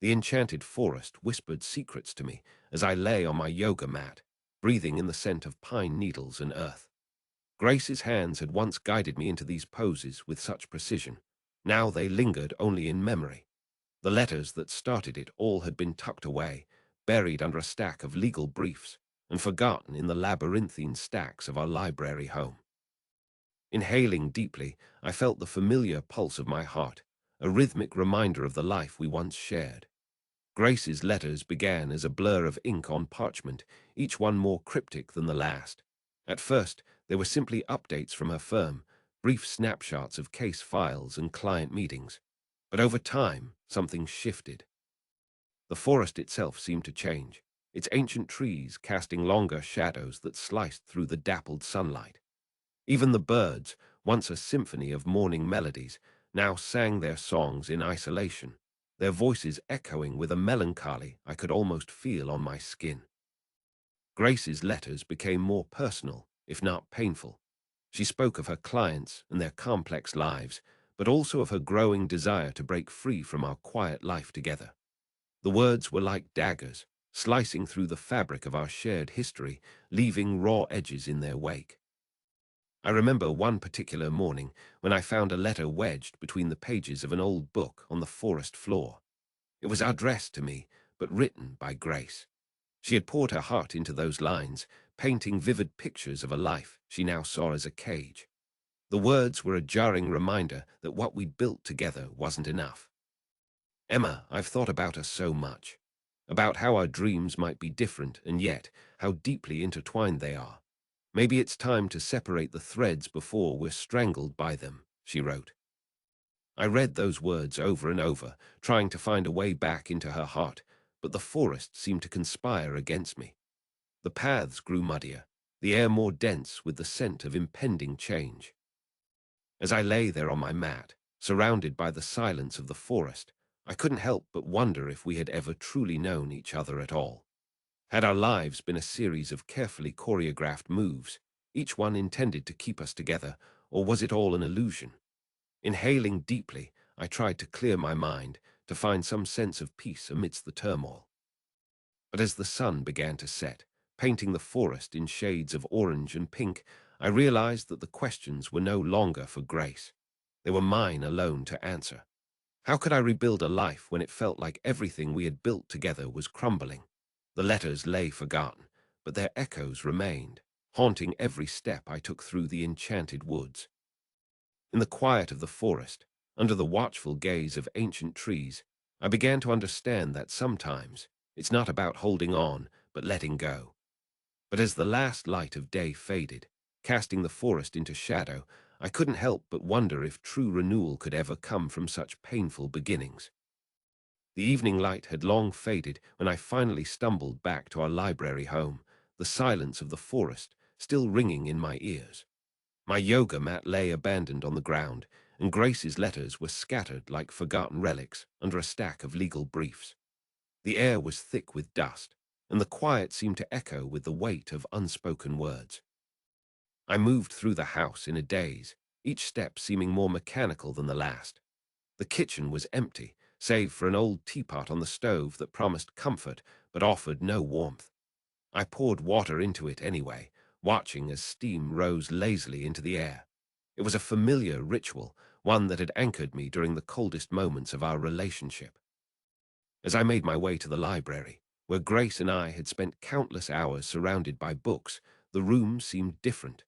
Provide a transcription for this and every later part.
The enchanted forest whispered secrets to me as I lay on my yoga mat, breathing in the scent of pine needles and earth. Grace's hands had once guided me into these poses with such precision. Now they lingered only in memory. The letters that started it all had been tucked away, buried under a stack of legal briefs, and forgotten in the labyrinthine stacks of our library home. Inhaling deeply, I felt the familiar pulse of my heart, a rhythmic reminder of the life we once shared. Grace's letters began as a blur of ink on parchment, each one more cryptic than the last. At first, they were simply updates from her firm, brief snapshots of case files and client meetings. But over time, something shifted. The forest itself seemed to change, its ancient trees casting longer shadows that sliced through the dappled sunlight. Even the birds, once a symphony of morning melodies, now sang their songs in isolation, their voices echoing with a melancholy I could almost feel on my skin. Grace's letters became more personal, if not painful. She spoke of her clients and their complex lives, but also of her growing desire to break free from our quiet life together. The words were like daggers, slicing through the fabric of our shared history, leaving raw edges in their wake. I remember one particular morning when I found a letter wedged between the pages of an old book on the forest floor. It was addressed to me, but written by Grace. She had poured her heart into those lines, painting vivid pictures of a life she now saw as a cage. The words were a jarring reminder that what we'd built together wasn't enough. Emma, I've thought about us so much. About how our dreams might be different and yet how deeply intertwined they are. Maybe it's time to separate the threads before we're strangled by them, she wrote. I read those words over and over, trying to find a way back into her heart, but the forest seemed to conspire against me. The paths grew muddier, the air more dense with the scent of impending change. As I lay there on my mat, surrounded by the silence of the forest, I couldn't help but wonder if we had ever truly known each other at all. Had our lives been a series of carefully choreographed moves, each one intended to keep us together, or was it all an illusion? Inhaling deeply, I tried to clear my mind, to find some sense of peace amidst the turmoil. But as the sun began to set, painting the forest in shades of orange and pink, I realized that the questions were no longer for Grace. They were mine alone to answer. How could I rebuild a life when it felt like everything we had built together was crumbling? The letters lay forgotten, but their echoes remained, haunting every step I took through the enchanted woods. In the quiet of the forest, under the watchful gaze of ancient trees, I began to understand that sometimes it's not about holding on, but letting go. But as the last light of day faded, casting the forest into shadow, I couldn't help but wonder if true renewal could ever come from such painful beginnings. The evening light had long faded when I finally stumbled back to our library home, the silence of the forest still ringing in my ears. My yoga mat lay abandoned on the ground, and Grace's letters were scattered like forgotten relics under a stack of legal briefs. The air was thick with dust, and the quiet seemed to echo with the weight of unspoken words. I moved through the house in a daze, each step seeming more mechanical than the last. The kitchen was empty, save for an old teapot on the stove that promised comfort but offered no warmth. I poured water into it anyway, watching as steam rose lazily into the air. It was a familiar ritual, one that had anchored me during the coldest moments of our relationship. As I made my way to the library, where Grace and I had spent countless hours surrounded by books, the room seemed different.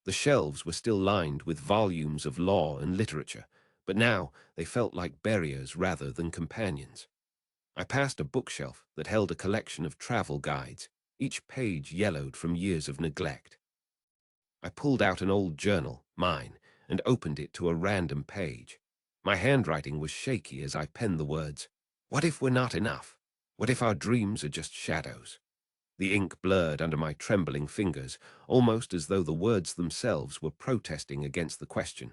The shelves were still lined with volumes of law and literature, but now they felt like barriers rather than companions. I passed a bookshelf that held a collection of travel guides, each page yellowed from years of neglect. I pulled out an old journal, mine, and opened it to a random page. My handwriting was shaky as I penned the words, "What if we're not enough? What if our dreams are just shadows?" The ink blurred under my trembling fingers, almost as though the words themselves were protesting against the question.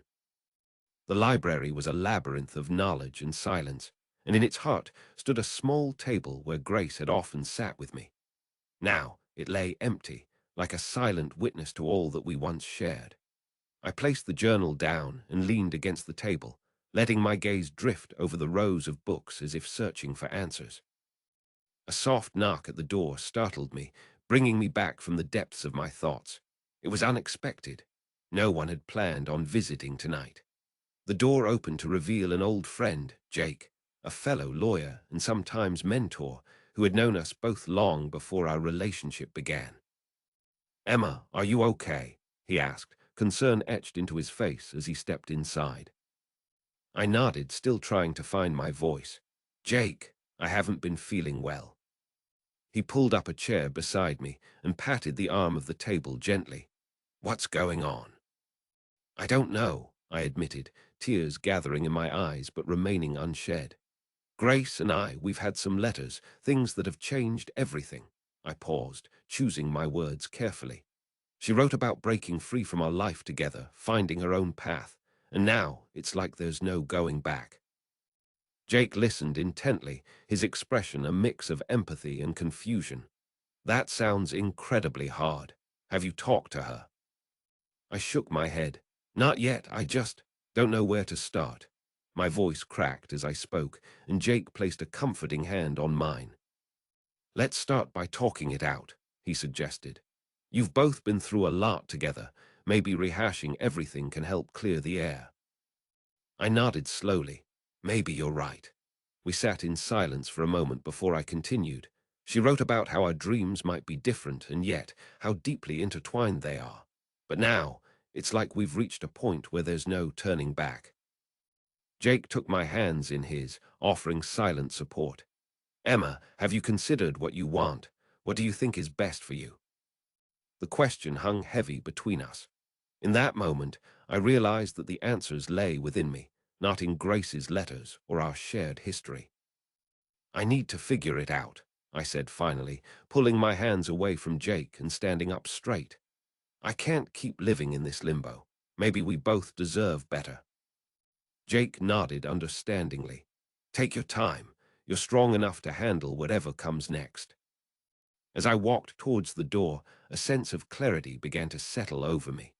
The library was a labyrinth of knowledge and silence, and in its heart stood a small table where Grace had often sat with me. Now it lay empty, like a silent witness to all that we once shared. I placed the journal down and leaned against the table, letting my gaze drift over the rows of books as if searching for answers. A soft knock at the door startled me, bringing me back from the depths of my thoughts. It was unexpected. No one had planned on visiting tonight. The door opened to reveal an old friend, Jake, a fellow lawyer and sometimes mentor who had known us both long before our relationship began. "Emma, are you okay?" he asked, concern etched into his face as he stepped inside. I nodded, still trying to find my voice. "Jake, I haven't been feeling well." He pulled up a chair beside me and patted the arm of the table gently. "What's going on?" "I don't know," I admitted, tears gathering in my eyes but remaining unshed. "Grace and we've had some letters, things that have changed everything." I paused, choosing my words carefully. "She wrote about breaking free from our life together, finding her own path, and now it's like there's no going back." Jake listened intently, his expression a mix of empathy and confusion. "That sounds incredibly hard. Have you talked to her?" I shook my head. "Not yet, I just don't know where to start." My voice cracked as I spoke, and Jake placed a comforting hand on mine. "Let's start by talking it out," he suggested. "You've both been through a lot together. Maybe rehashing everything can help clear the air." I nodded slowly. "Maybe you're right." We sat in silence for a moment before I continued. "She wrote about how our dreams might be different and yet how deeply intertwined they are. But now, it's like we've reached a point where there's no turning back." Jake took my hands in his, offering silent support. "Emma, have you considered what you want? What do you think is best for you?" The question hung heavy between us. In that moment, I realized that the answers lay within me, not in Grace's letters or our shared history. "I need to figure it out," I said finally, pulling my hands away from Jake and standing up straight. "I can't keep living in this limbo. Maybe we both deserve better." Jake nodded understandingly. "Take your time. You're strong enough to handle whatever comes next." As I walked towards the door, a sense of clarity began to settle over me.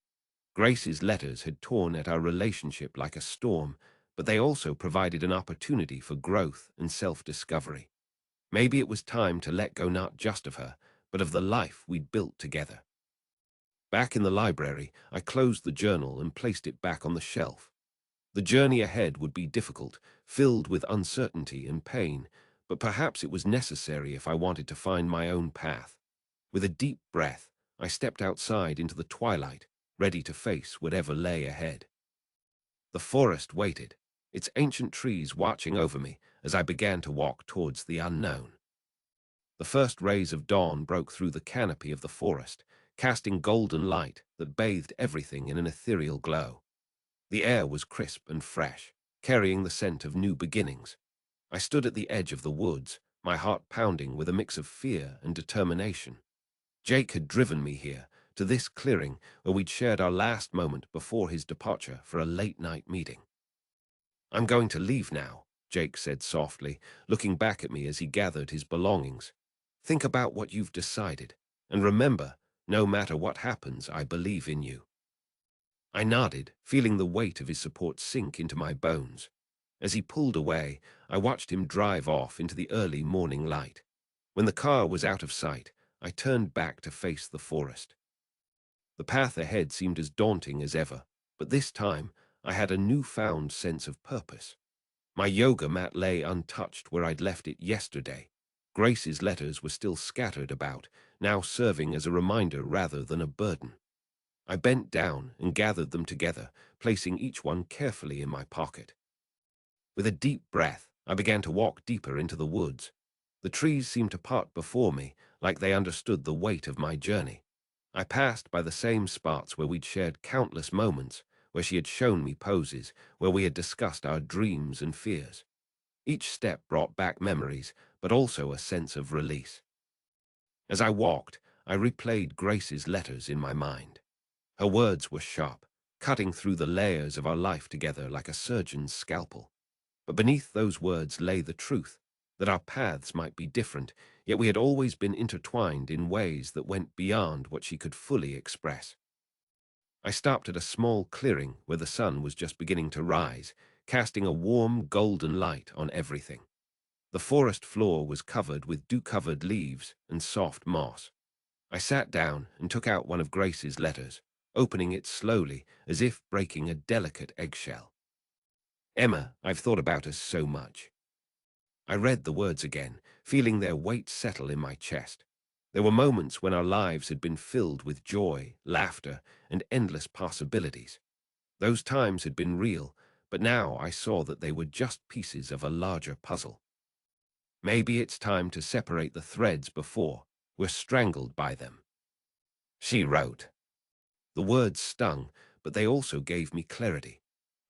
Grace's letters had torn at our relationship like a storm, but they also provided an opportunity for growth and self-discovery. Maybe it was time to let go not just of her, but of the life we'd built together. Back in the library, I closed the journal and placed it back on the shelf. The journey ahead would be difficult, filled with uncertainty and pain, but perhaps it was necessary if I wanted to find my own path. With a deep breath, I stepped outside into the twilight, ready to face whatever lay ahead. The forest waited, its ancient trees watching over me as I began to walk towards the unknown. The first rays of dawn broke through the canopy of the forest, casting golden light that bathed everything in an ethereal glow. The air was crisp and fresh, carrying the scent of new beginnings. I stood at the edge of the woods, my heart pounding with a mix of fear and determination. Jake had driven me here, to this clearing where we'd shared our last moment before his departure for a late-night meeting. "I'm going to leave now," Jake said softly, looking back at me as he gathered his belongings. "Think about what you've decided, and remember, no matter what happens, I believe in you." I nodded, feeling the weight of his support sink into my bones. As he pulled away, I watched him drive off into the early morning light. When the car was out of sight, I turned back to face the forest. The path ahead seemed as daunting as ever, but this time I had a newfound sense of purpose. My yoga mat lay untouched where I'd left it yesterday. Grace's letters were still scattered about, now serving as a reminder rather than a burden. I bent down and gathered them together, placing each one carefully in my pocket. With a deep breath, I began to walk deeper into the woods. The trees seemed to part before me, like they understood the weight of my journey. I passed by the same spots where we'd shared countless moments, where she had shown me poses, where we had discussed our dreams and fears. Each step brought back memories, but also a sense of release. As I walked, I replayed Grace's letters in my mind. Her words were sharp, cutting through the layers of our life together like a surgeon's scalpel. But beneath those words lay the truth, that our paths might be different, yet we had always been intertwined in ways that went beyond what she could fully express. I stopped at a small clearing where the sun was just beginning to rise, casting a warm, golden light on everything. The forest floor was covered with dew-covered leaves and soft moss. I sat down and took out one of Grace's letters, opening it slowly as if breaking a delicate eggshell. "Emma, I've thought about us so much." I read the words again, feeling their weight settle in my chest. There were moments when our lives had been filled with joy, laughter, and endless possibilities. Those times had been real, but now I saw that they were just pieces of a larger puzzle. Maybe it's time to separate the threads before we're strangled by them. She wrote. The words stung, but they also gave me clarity.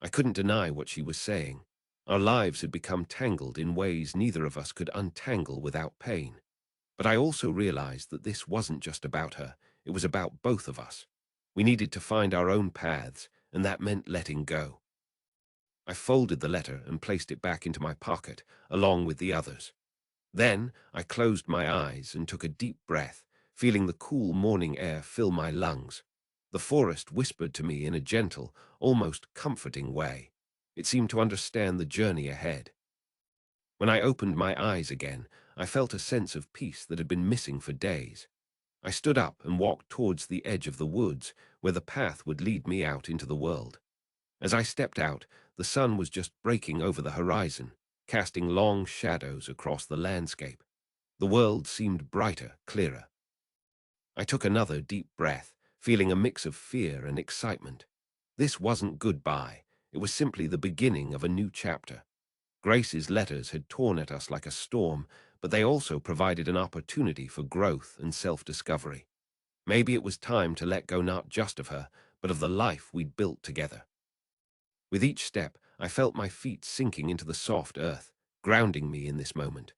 I couldn't deny what she was saying. Our lives had become tangled in ways neither of us could untangle without pain. But I also realized that this wasn't just about her, it was about both of us. We needed to find our own paths, and that meant letting go. I folded the letter and placed it back into my pocket, along with the others. Then I closed my eyes and took a deep breath, feeling the cool morning air fill my lungs. The forest whispered to me in a gentle, almost comforting way. It seemed to understand the journey ahead. When I opened my eyes again, I felt a sense of peace that had been missing for days. I stood up and walked towards the edge of the woods, where the path would lead me out into the world. As I stepped out, the sun was just breaking over the horizon, casting long shadows across the landscape. The world seemed brighter, clearer. I took another deep breath, feeling a mix of fear and excitement. This wasn't goodbye. It was simply the beginning of a new chapter. Grace's letters had torn at us like a storm, but they also provided an opportunity for growth and self-discovery. Maybe it was time to let go not just of her, but of the life we'd built together. With each step, I felt my feet sinking into the soft earth, grounding me in this moment.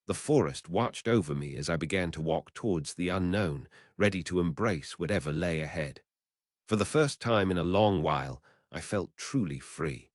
The forest watched over me as I began to walk towards the unknown, ready to embrace whatever lay ahead. For the first time in a long while, I felt truly free.